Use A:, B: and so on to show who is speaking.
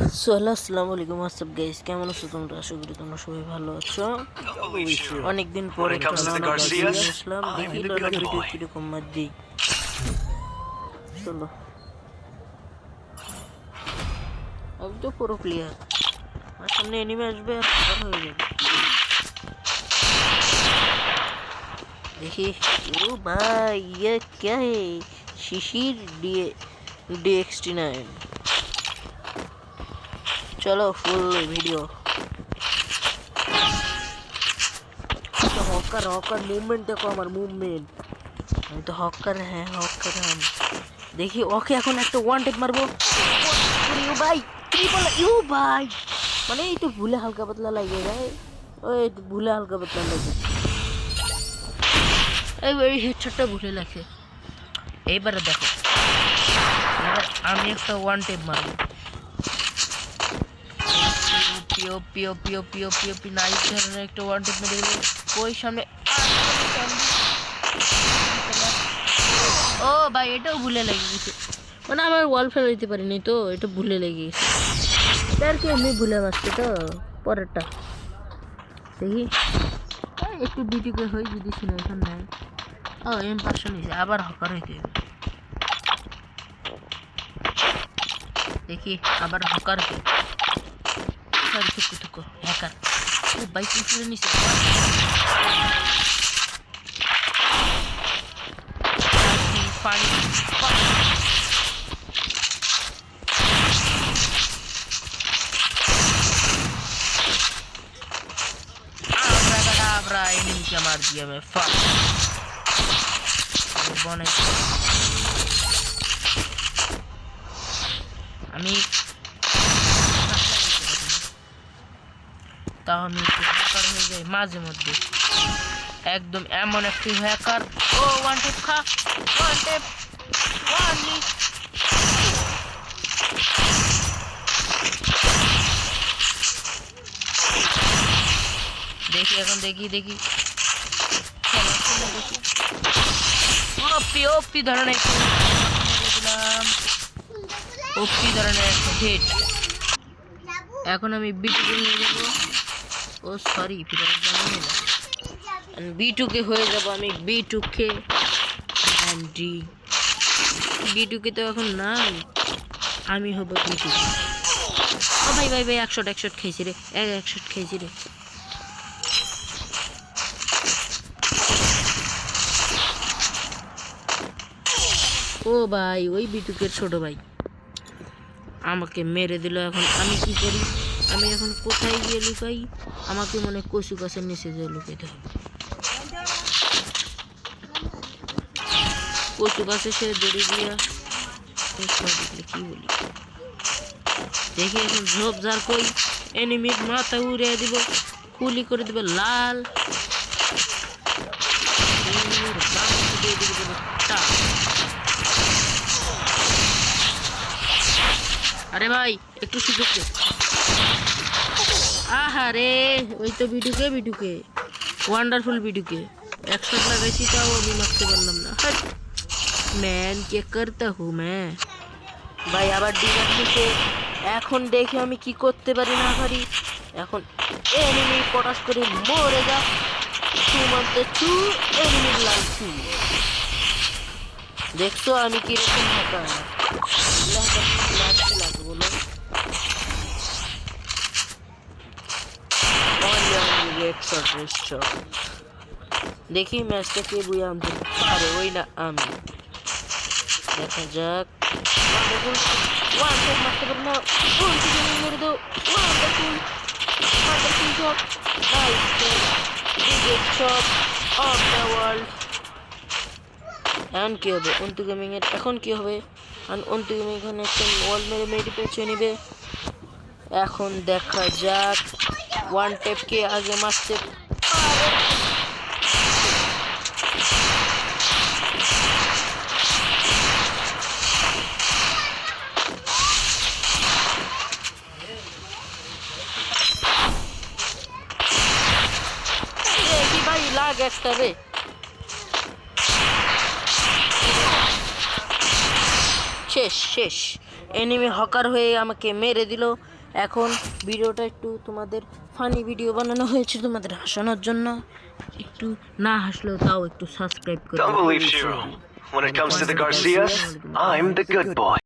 A: আসসালামু আলাইকুম WhatsApp guys, কেমন আছো তোমরা? আশা করি তোমরা সবাই ভালো আছো। অনেকদিন পরে আসলাম, দেখি ভিডিও কিরকম মাঝি। চলো, আমি তো পুরো প্লেয়ার, আমার সামনে এনিমি আসবে আর খতম হয়ে যাবে। देखिए ओ भाई ये क्या है? शिशिर DX9। चलो full video. Hawker hawker movement देखो, हमारा मूवमेंट हम तो हॉकर हैं, हॉकर हम। देखिए ओके এখন একটা ওয়ান টেপ মারবো। ইউ ভাই ট্রিপল ইউ ভাই, মানে এই তো ভুলে হালকা পাতলা লাগে রে, ওই ভুলে হালকা পাতলা লাগে, এই হেডশটটা ভুলে লাগছে। এইবারে দেখো, আমি একটা ওয়ান টেপ মারবো। পিও পিও পিও পিও পিও পি নাইস ধরনের একটা ওয়ান টেপ মেরে দিল ওই সামনে। ও ভাই এটাও ভুলে লেগে গেছে, মানে আমার ওয়াল ফেল দিতে পারিনি তো, এটা ভুলে লেগে গেছে। এটার কি আমি ভুলে মারছি তো। পরেরটা দেখি একটু বিটিকে হয়ে যদি ছিল এখন নাই। ও M500 নিয়েছে, আবার হকার হইতে হবে। দেখি আবার হকার কে হ্যাকার। ও বাইক নিচে নিচে পানি नीचे मार दिया मैं। আমি তাও আমি হ্যাকার হয়ে যাই মাঝে মধ্যে, একদম এমন একটি হ্যাকার। ও ওয়ান টেপ খা, ওয়ান টেপ ওয়ান নি। দেখি এখন দেখি দেখি ওপি ওপি ধরনের ওপি ধরনের একটা হিট। এখন আমি বিটুকে নিয়ে যাবো। ও সরি বিটুকে হয়ে যাব আমি। বিটুকে বিটুকে তো এখন নাই, আমি হবো বিটুকে। ও ভাই ভাই ভাই 100 খেয়েছি রে, 100 খেয়েছি রে। ও ভাই ওই বিটুকের ছোট ভাই আমাকে মেরে দিল। এখন আমি কি করি? আমি এখন কোথায় গিয়ে লুকাই? আমাকে মনে কচু গাছের নিচে যেয়ে লুকাইতে হবে। কচু গাছে সে দড়ি দিয়া কি বলি দেখি এখন ঝোপ ঝাড় কই এনিমির মাথা উড়িয়ে দিব, কুলি করে দিবে লাল। আরে ভাই একটু সুযোগ দে। আহারে ওই তো বিটুকে ওয়ান্ডারফুল বিটুকে 100 লাগাইছি, তাও আমি মারতে পারলাম না। ম্যান কে করতা হুঁ मैं ভাই। আবার ডিগার নিচে। এখন দেখে আমি কি করতে পারি না পারি। এখন এনিমি পটাশ করে মরে যা। এনিমি লাগছি, দেখছো আমি কিরকম হ্যাকার। বলো দেখি ম্যাচটা কে বুঝে আনতে পারে, ওই না আমি। দেখা যাক। মারতে পারি না, মেরে দাও। এখন কি হবে অন্তু গেমিং এর? এখন কি হবে? অন্তু গেমিং এখানে একটা ওয়াল মেরে মেরে পেছনে নিবে। এখন দেখা যাক ওয়ান টেপ কে আগে মারতে পারে। কি ভাই লাগ একটা রে। শেষ এনিমি হকার হয়ে আমাকে মেরে দিল। এখন ভিডিওটা একটু তোমাদের ফানি ভিডিও বানানো হয়েছে তোমাদের হাসানোর জন্য, একটু না হাসলেও তাও একটু সাবস্ক্রাইব করে
B: Don't believe Shiro. When it comes to the Garcias, I'm the good boy.